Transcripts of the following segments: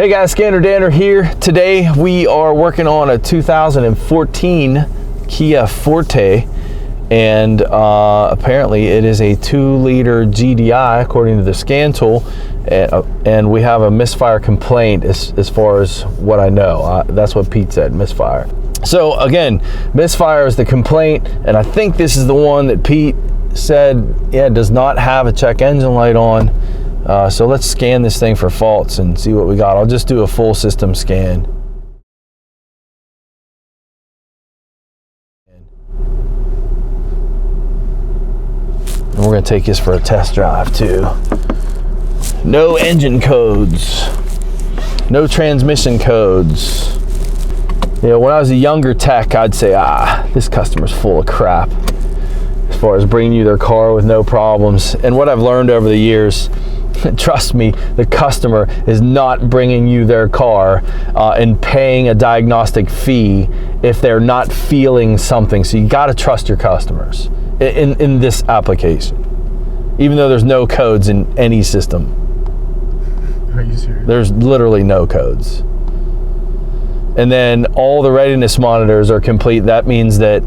Hey guys, Scanner Danner here. Today we are working on a 2014 Kia Forte, and apparently it is a 2-liter GDI according to the scan tool, and we have a misfire complaint as far as what I know. That's what Pete said, misfire. So again, misfire is the complaint, and I think this is the one that Pete said, yeah, does not have a check engine light on. So let's scan this thing for faults and see what we got. I'll just do a full system scan. And we're going to take this for a test drive too. No engine codes, no transmission codes. You know, when I was a younger tech, I'd say, this customer's full of crap as far as bringing you their car with no problems. And what I've learned over the years, trust me, the customer is not bringing you their car and paying a diagnostic fee if they're not feeling something. So you got to trust your customers in this application, even though there's no codes in any system. Are you serious? There's literally no codes. And then all the readiness monitors are complete. That means that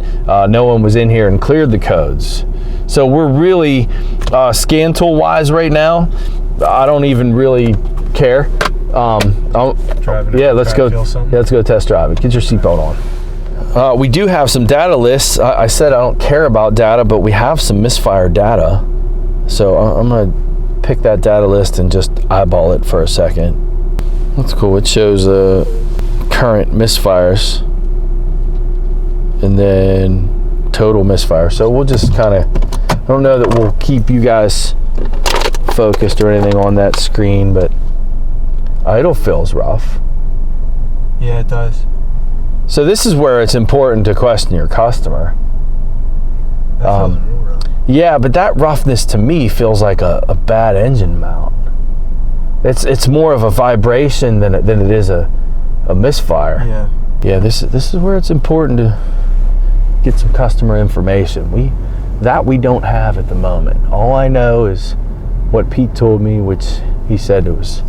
no one was in here and cleared the codes. So we're really scan tool wise right now. I don't even really care. Let's go test drive it. Get your seatbelt on. We do have some data lists. I said I don't care about data, but we have some misfire data. So I'm gonna pick that data list and just eyeball it for a second. That's cool. It shows current misfires and then total misfire. So we'll just kind of, I don't know that we'll keep you guys focused or anything on that screen, but idle feels rough. Yeah, it does. So this is where it's important to question your customer. That feels real rough. Yeah, but that roughness to me feels like a bad engine mount. It's more of a vibration than it is a misfire. Yeah, this is where it's important to get some customer information. We don't have at the moment. All I know is what Pete told me, which he said it was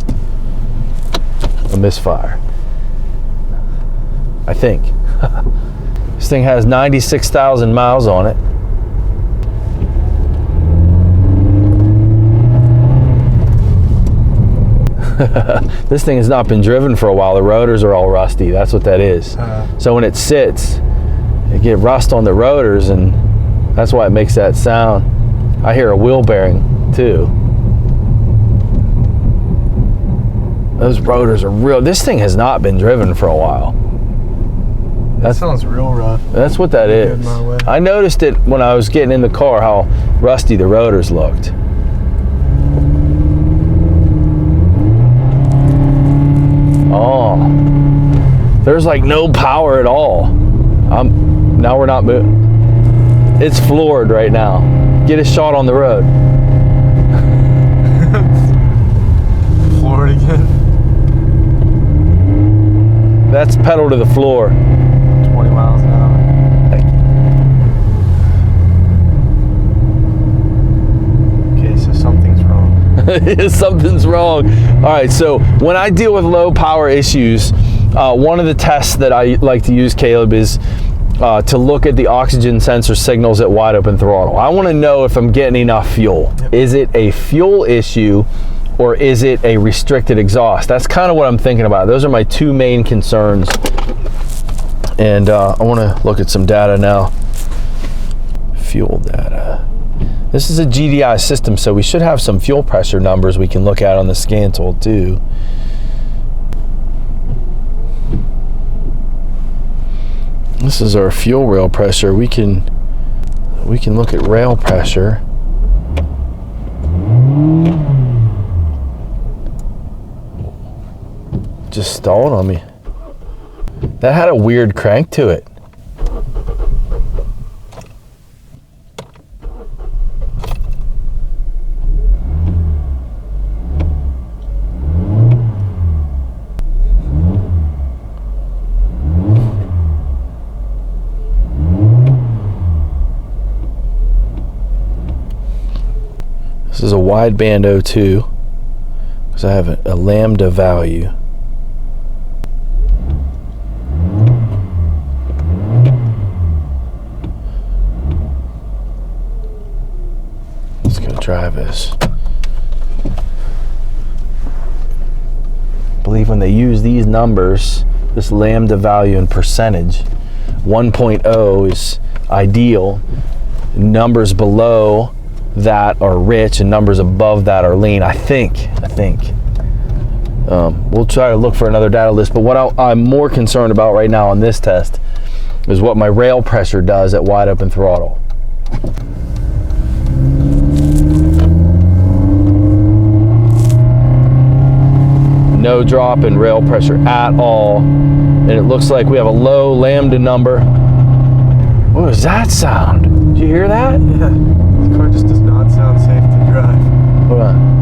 a misfire. I think. This thing has 96,000 miles on it. This thing has not been driven for a while. The rotors are all rusty. That's what that is. So when it sits, you get rust on the rotors, and that's why it makes that sound. I hear a wheel bearing too. Those rotors are real. This thing has not been driven for a while. That sounds real rough. That's what that is. I noticed it when I was getting in the car, how rusty the rotors looked. Oh, there's like no power at all. Now we're not moving. It's floored right now. Get a shot on the road. Floored again. That's pedal to the floor. 20 miles an hour. Okay, so something's wrong. Something's wrong. All right, so when I deal with low power issues, one of the tests that I like to use, Caleb, is to look at the oxygen sensor signals at wide open throttle. I want to know if I'm getting enough fuel. Yep. Is it a fuel issue or is it a restricted exhaust? That's kind of what I'm thinking about. Those are my two main concerns. And I want to look at some data now. Fuel data. This is a GDI system, so we should have some fuel pressure numbers we can look at on the scan tool too. This is our fuel rail pressure. We can look at rail pressure. Just stalled on me. That had a weird crank to it. This is a wideband O2 because I have a lambda value. drive is. I believe when they use these numbers, this lambda value in percentage, 1.0 is ideal. Numbers below that are rich and numbers above that are lean. I think. We'll try to look for another data list, but what I'm more concerned about right now on this test is what my rail pressure does at wide open throttle. No drop in rail pressure at all, and it looks like we have a low lambda number. What was that sound? Did you hear that? Yeah, the car just does not sound safe to drive. Hold on.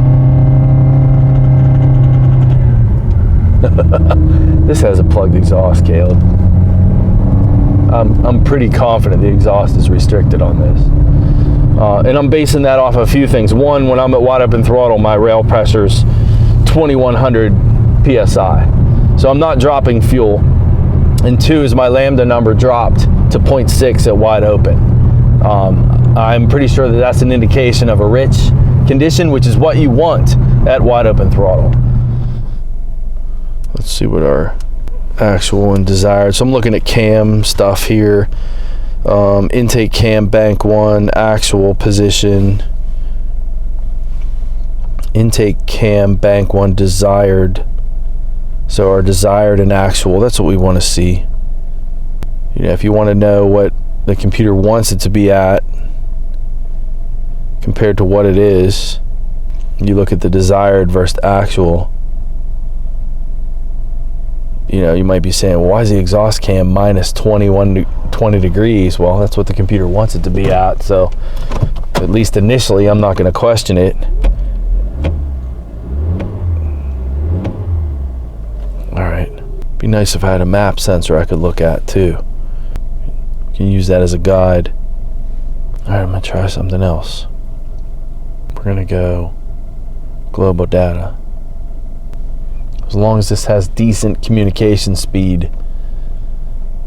This has a plugged exhaust, Caleb. I'm pretty confident the exhaust is restricted on this. And I'm basing that off a few things. One, when I'm at wide open throttle, my rail pressure's 2100 PSI. So I'm not dropping fuel. And two is my lambda number dropped to 0.6 at wide open. I'm pretty sure that that's an indication of a rich condition, which is what you want at wide open throttle. Let's see what our actual and desired. So I'm looking at cam stuff here. Intake cam, bank 1, actual position. Intake cam, bank 1, desired. So our desired and actual, that's what we want to see. You know, if you want to know what the computer wants it to be at compared to what it is, you look at the desired versus actual. You know, you might be saying, well, why is the exhaust cam minus 20 degrees? Well, that's what the computer wants it to be at. So at least initially, I'm not going to question it. All right. Be nice if I had a map sensor I could look at too. You can use that as a guide. All right, I'm going to try something else. We're going to go global data. As long as this has decent communication speed,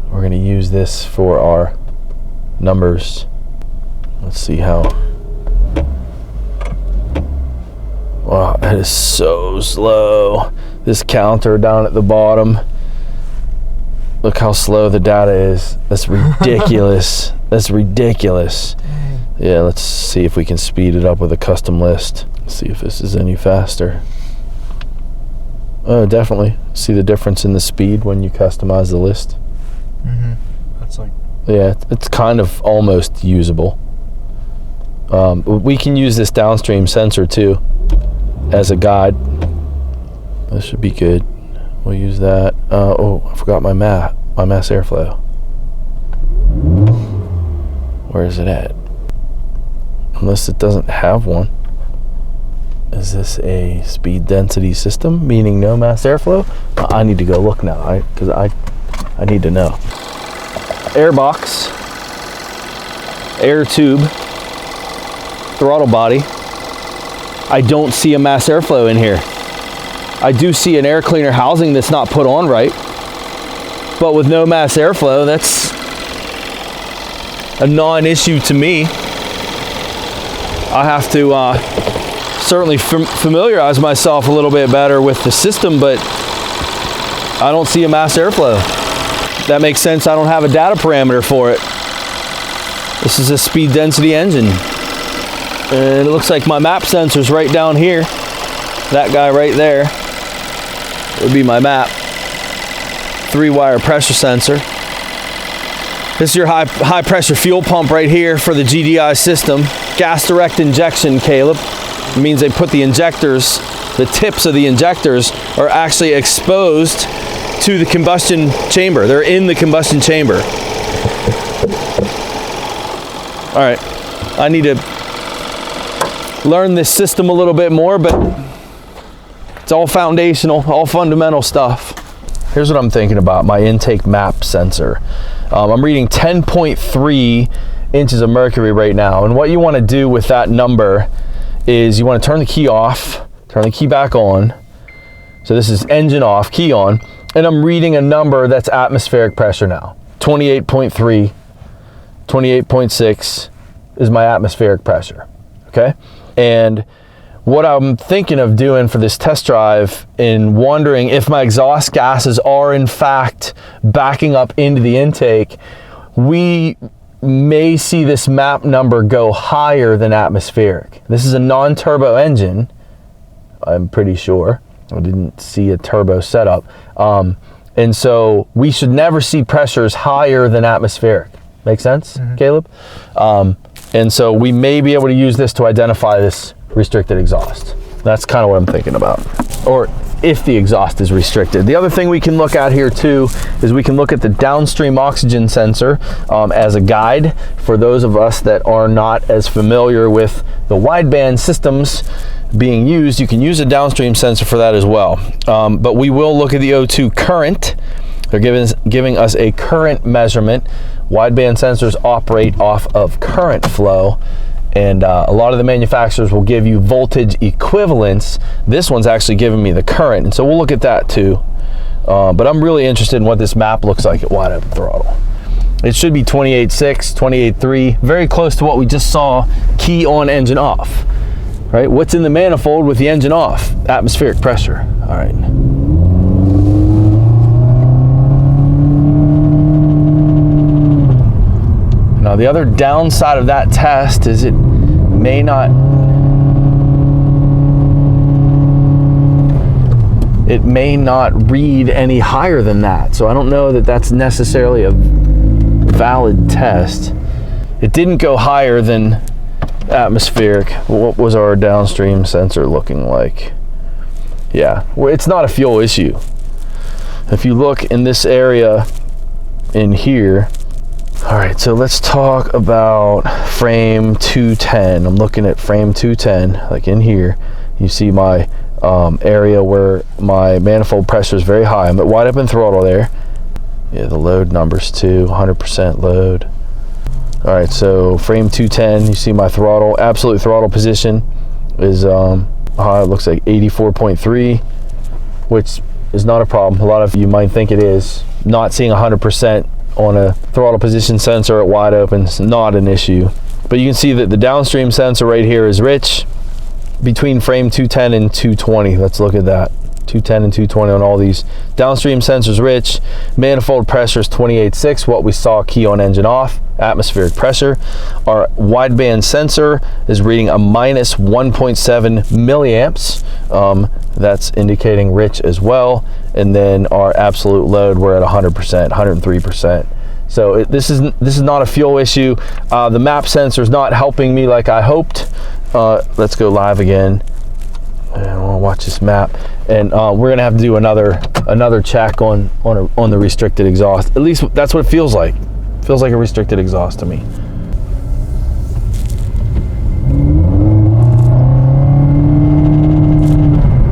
we're going to use this for our numbers. Let's see how. Wow, that is so slow. This counter down at the bottom. Look how slow the data is. That's ridiculous. That's ridiculous. Yeah, let's see if we can speed it up with a custom list. Let's see if this is any faster. Oh, definitely. See the difference in the speed when you customize the list? Mm-hmm. That's like... Yeah, it's kind of almost usable. We can use this downstream sensor too as a guide. This should be good. We'll use that. Oh, I forgot my mass airflow. Where is it at? Unless it doesn't have one. Is this a speed density system, meaning no mass airflow? I need to go look now, because I need to know. Airbox, air tube, throttle body. I don't see a mass airflow in here. I do see an air cleaner housing that's not put on right, but with no mass airflow, that's a non-issue to me. I have to certainly familiarize myself a little bit better with the system, but I don't see a mass airflow. That makes sense. I don't have a data parameter for it. This is a speed density engine. And it looks like my map sensor's right down here. That guy right there would be my map. 3-wire pressure sensor. This is your high pressure fuel pump right here for the GDI system. Gas direct injection, Caleb. It means they put the injectors, the tips of the injectors are actually exposed to the combustion chamber. They're in the combustion chamber. All right, I need to learn this system a little bit more, but it's all foundational, all fundamental stuff. Here's what I'm thinking about my intake map sensor. I'm reading 10.3 inches of mercury right now, and what you want to do with that number is you want to turn the key off, turn the key back on. So this is engine off, key on, and I'm reading a number that's atmospheric pressure now. 28.3, 28.6 is my atmospheric pressure, okay? And what I'm thinking of doing for this test drive and wondering if my exhaust gases are in fact backing up into the intake, we may see this map number go higher than atmospheric. This is a non-turbo engine, I'm pretty sure. I didn't see a turbo setup. And so we should never see pressures higher than atmospheric. Make sense, Caleb? And so we may be able to use this to identify this restricted exhaust. That's kind of what I'm thinking about. Or if the exhaust is restricted. The other thing we can look at here too is we can look at the downstream oxygen sensor as a guide for those of us that are not as familiar with the wideband systems being used. You can use a downstream sensor for that as well. But we will look at the O2 current. They're giving us a current measurement. Wideband sensors operate off of current flow, and a lot of the manufacturers will give you voltage equivalents. This one's actually giving me the current, and so we'll look at that too. But I'm really interested in what this map looks like at wide open throttle. It should be 28.6, 28.3, very close to what we just saw, key on, engine off. Right? What's in the manifold with the engine off? Atmospheric pressure. All right. Now the other downside of that test is it may not read any higher than that. So I don't know that that's necessarily a valid test. It didn't go higher than atmospheric. What was our downstream sensor looking like? Yeah, well, it's not a fuel issue. If you look in this area in here. All right, so let's talk about frame 210. I'm looking at frame 210, like in here. You see my area where my manifold pressure is very high. I'm at wide open throttle there. Yeah, the load numbers too, 100% load. All right, so frame 210, you see my throttle, absolute throttle position is, it looks like 84.3, which is not a problem. A lot of you might think it is. Not seeing 100% on a throttle position sensor at wide open is not an issue. But you can see that the downstream sensor right here is rich between frame 210 and 220. Let's look at that. 210 and 220 on all these. Downstream sensors rich. Manifold pressure is 28.6, what we saw key on, engine off. Atmospheric pressure. Our wideband sensor is reading a minus 1.7 milliamps. That's indicating rich as well. And then our absolute load, we're at 100%, 103%. So this is not a fuel issue. The map sensor is not helping me like I hoped. Let's go live again. And I want to watch this map. And we're gonna have to do another check on the restricted exhaust. At least that's what it feels like. It feels like a restricted exhaust to me.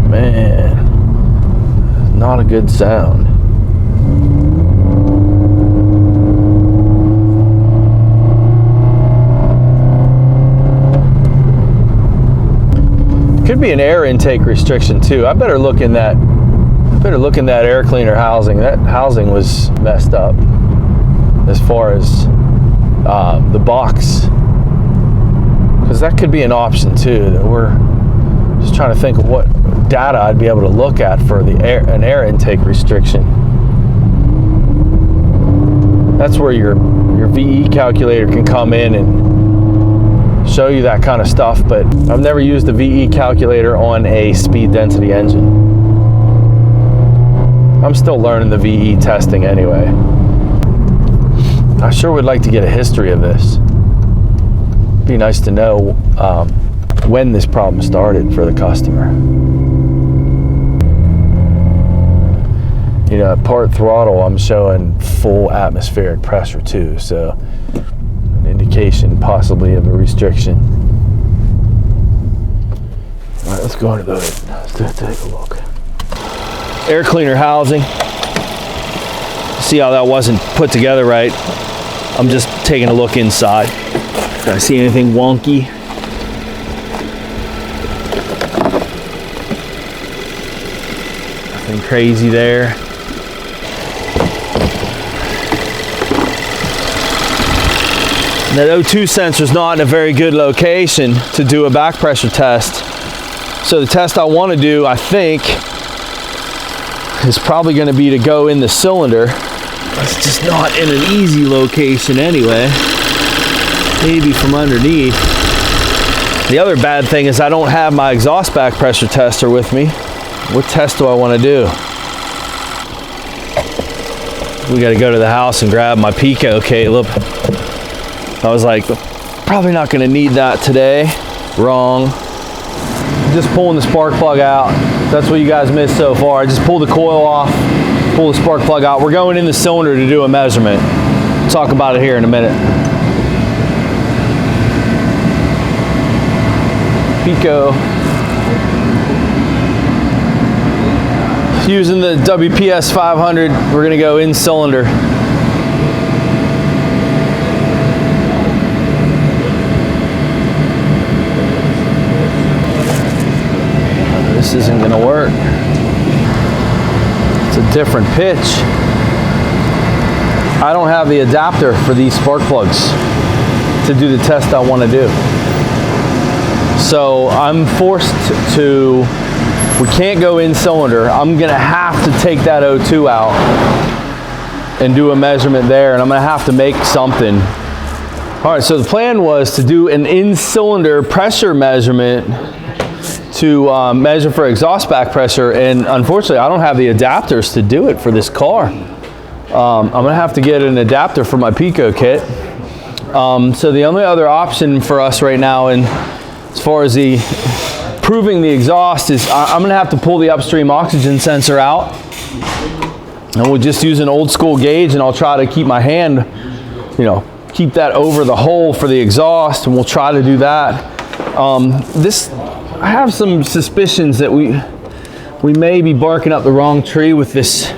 Man, not a good sound. Could be an air intake restriction too. I better look in that air cleaner housing. That housing was messed up as far as the box, because that could be an option too. That we're just trying to think of what data I'd be able to look at for an air intake restriction. That's where your VE calculator can come in and show you that kind of stuff, but I've never used a VE calculator on a speed density engine. I'm still learning the VE testing anyway. I sure would like to get a history of this. It'd be nice to know when this problem started for the customer. You know, at part throttle, I'm showing full atmospheric pressure too, so indication possibly of a restriction. All right, let's go into the hood. Let's take a look. Air cleaner housing. See how that wasn't put together right. I'm just taking a look inside. Did I see anything wonky? Nothing crazy there. That O2 sensor is not in a very good location to do a back pressure test. So the test I want to do, I think, is probably going to be to go in the cylinder. It's just not in an easy location anyway. Maybe from underneath. The other bad thing is I don't have my exhaust back pressure tester with me. What test do I want to do? We got to go to the house and grab my Pico, Caleb. I was like, probably not going to need that today. Wrong. Just pulling the spark plug out. That's what you guys missed so far. I just pulled the coil off, pull the spark plug out. We're going in the cylinder to do a measurement. We'll talk about it here in a minute. Pico. Using the WPS 500, we're gonna go in cylinder. This isn't gonna work. It's a different pitch. I don't have the adapter for these spark plugs to do the test I want to do. So I'm forced to, we can't go in cylinder. I'm gonna have to take that O2 out and do a measurement there, and I'm gonna have to make something. All right, so the plan was to do an in-cylinder pressure measurement to measure for exhaust back pressure, and unfortunately I don't have the adapters to do it for this car. I'm gonna have to get an adapter for my Pico kit. So the only other option for us right now, and as far as the proving the exhaust, is I'm gonna have to pull the upstream oxygen sensor out, and we'll just use an old school gauge, and I'll try to keep my hand, keep that over the hole for the exhaust, and we'll try to do that. I have some suspicions that we may be barking up the wrong tree with this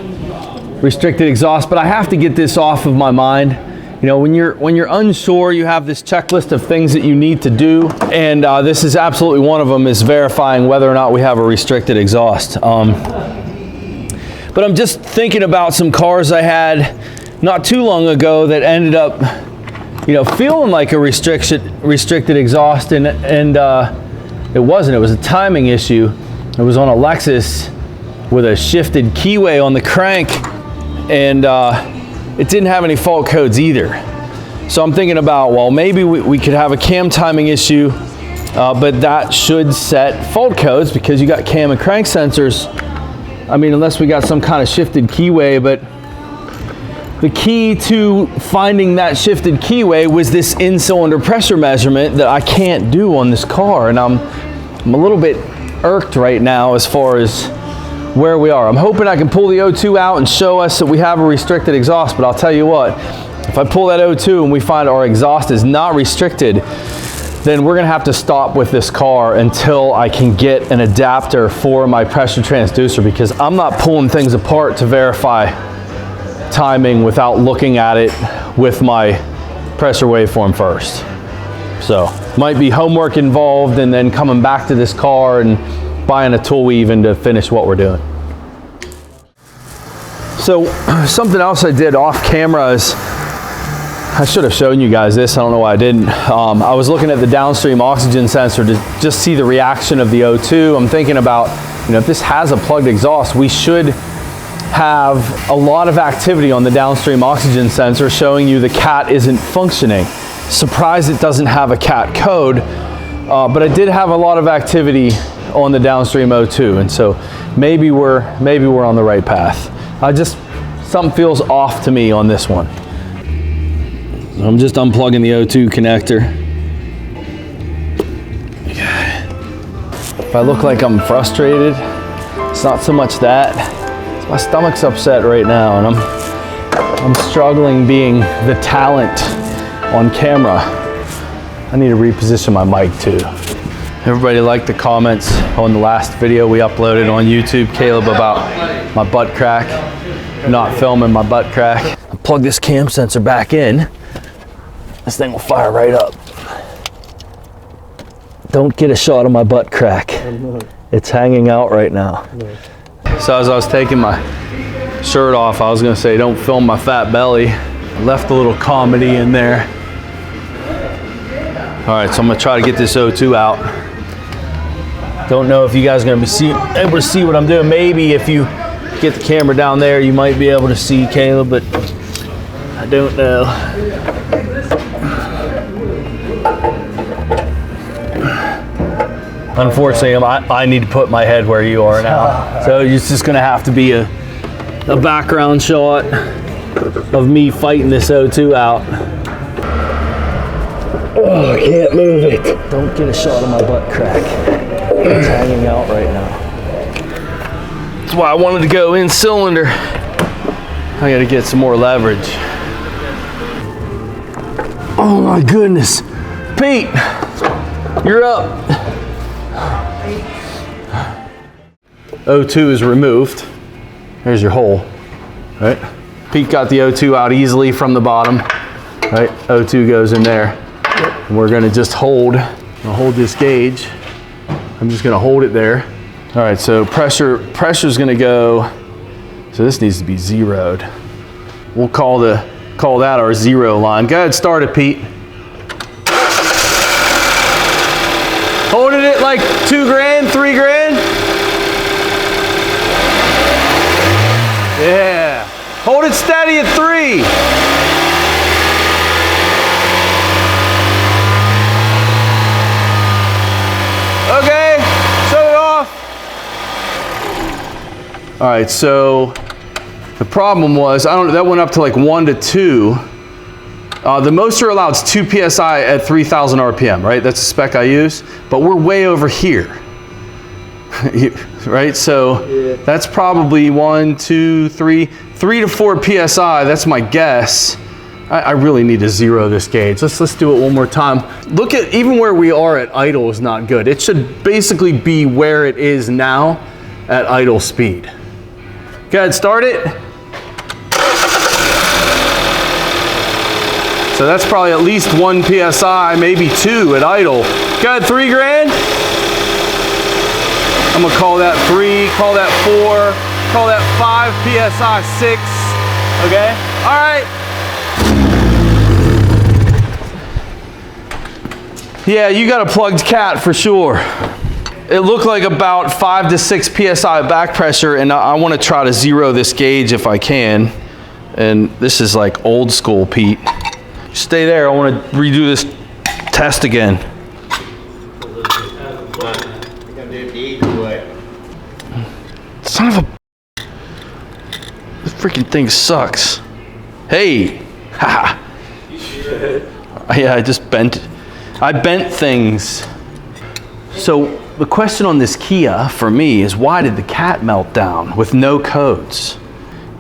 restricted exhaust, but I have to get this off of my mind. When you're unsure, you have this checklist of things that you need to do, and this is absolutely one of them, is verifying whether or not we have a restricted exhaust. But I'm just thinking about some cars I had not too long ago that ended up, feeling like a restricted exhaust, and it wasn't. It was a timing issue. It was on a Lexus with a shifted keyway on the crank, and it didn't have any fault codes either. So I'm thinking about, well, maybe we could have a cam timing issue, but that should set fault codes because you got cam and crank sensors. I mean, unless we got some kind of shifted keyway, but the key to finding that shifted keyway was this in-cylinder pressure measurement that I can't do on this car, and I'm a little bit irked right now as far as where we are. I'm hoping I can pull the O2 out and show us that we have a restricted exhaust, but I'll tell you what, if I pull that O2 and we find our exhaust is not restricted, then we're gonna have to stop with this car until I can get an adapter for my pressure transducer, because I'm not pulling things apart to verify timing without looking at it with my pressure waveform first. So might be homework involved, and then coming back to this car and buying a tool even to finish what we're doing. So something else I did off camera is, I should have shown you guys this, I don't know why I didn't. I was looking at the downstream oxygen sensor to just see the reaction of the O2. I'm thinking about, if this has a plugged exhaust, we should have a lot of activity on the downstream oxygen sensor showing you the CAT isn't functioning. Surprised it doesn't have a CAT code, but I did have a lot of activity on the downstream O2, and so maybe we're on the right path. Something feels off to me on this one. I'm just unplugging the O2 connector. If I look like I'm frustrated, it's not so much that. My stomach's upset right now, and I'm struggling being the talent on camera. I need to reposition my mic too. Everybody liked the comments on the last video we uploaded on YouTube, Caleb, about my butt crack, not filming my butt crack. I'll plug this cam sensor back in. This thing will fire right up. Don't get a shot of my butt crack. It's hanging out right now. So as I was taking my shirt off, I was gonna say, don't film my fat belly. I left a little comedy in there. All right, so I'm gonna try to get this O2 out. Don't know if you guys are gonna be able to see what I'm doing. Maybe if you get the camera down there, you might be able to see Caleb, but I don't know. Unfortunately, I need to put my head where you are now. So it's just gonna have to be a background shot of me fighting this O2 out. Oh, I can't move it. Don't get a shot of my butt crack. It's hanging out right now. That's why I wanted to go in cylinder. I gotta get some more leverage. Oh my goodness. Pete, you're up. O2 is removed. There's your hole, right? Pete got the O2 out easily from the bottom, right? O2 goes in there. And we're gonna just hold this gauge. I'm just gonna hold it there. All right, so pressure's gonna go, so this needs to be zeroed. We'll call that our zero line. Go ahead, start it, Pete. Holding it like 2 grand, 3 grand. Yeah, hold it steady at 3. Okay, shut it off. All right, so the problem was, that went up to like 1 to 2. The most you're allowed is 2 PSI at 3,000 RPM, right? That's the spec I use, but we're way over here, right? So that's probably 1, 2, 3 to 4 PSI, that's my guess. I really need to zero this gauge. Let's do it one more time. Look at, even where we are at idle is not good. It should basically be where it is now at idle speed. Go ahead, start it. So that's probably at least 1 PSI, maybe 2 at idle. Go ahead, 3 grand. I'm gonna call that 3, call that 4, call that 5 PSI, 6, okay? All right. Yeah, you got a plugged cat for sure. It looked like about 5 to 6 PSI back pressure, and I want to try to zero this gauge if I can. And this is like old school, Pete. Stay there, I want to redo this test again. Son of a... This freaking thing sucks. Hey! Haha. Yeah, I just bent... I bent things. So the question on this Kia for me is, why did the cat melt down with no codes?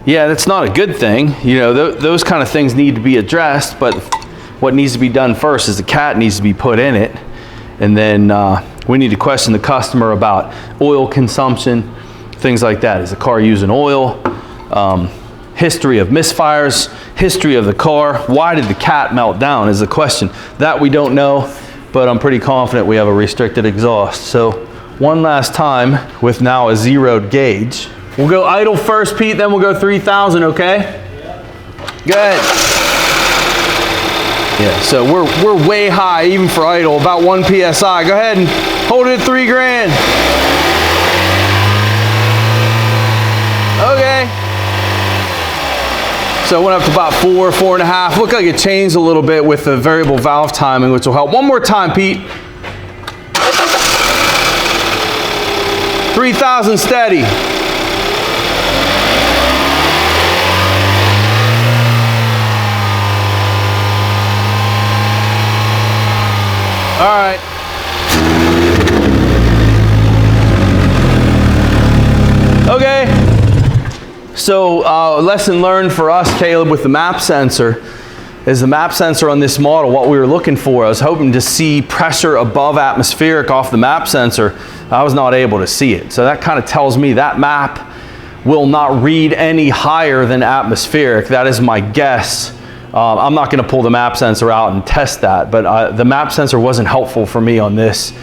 Yeah, that's not a good thing. You know, those kind of things need to be addressed, but what needs to be done first is the cat needs to be put in it. And then we need to question the customer about oil consumption, things like that. Is the car using oil? History of misfires, history of the car. Why did the cat melt down is the question. That we don't know, but I'm pretty confident we have a restricted exhaust. So one last time with now a zeroed gauge. We'll go idle first, Pete, then we'll go 3,000, okay? Yeah. Go ahead. Yeah, so we're way high even for idle, about 1 PSI. Go ahead and hold it at 3 grand. Okay. So it went up to about 4, 4.5. Looked like it changed a little bit with the variable valve timing, which will help. One more time, Pete. 3,000 steady. All right. Okay. So lesson learned for us, Caleb, with the map sensor is the map sensor on this model, what we were looking for. I was hoping to see pressure above atmospheric off the map sensor. I was not able to see it. So that kind of tells me that map will not read any higher than atmospheric. That is my guess. I'm not going to pull the map sensor out and test that, but the map sensor wasn't helpful for me on this.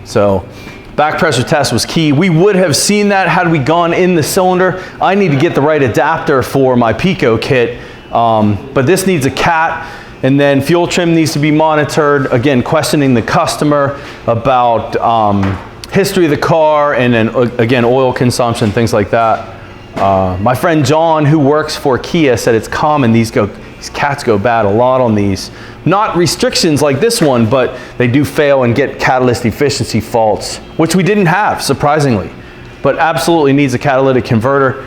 So back pressure test was key. We would have seen that had we gone in the cylinder. I need to get the right adapter for my Pico kit, but this needs a cat. And then fuel trim needs to be monitored. Again, questioning the customer about history of the car, and then again, oil consumption, things like that. My friend John, who works for Kia, said it's common these cats go bad a lot on these. Not restrictions like this one, but they do fail and get catalyst efficiency faults, which we didn't have, surprisingly. But absolutely needs a catalytic converter.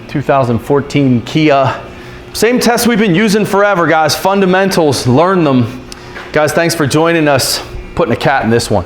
2014 Kia. Same test we've been using forever, guys. Fundamentals, learn them. Guys, thanks for joining us, putting a cat in this one.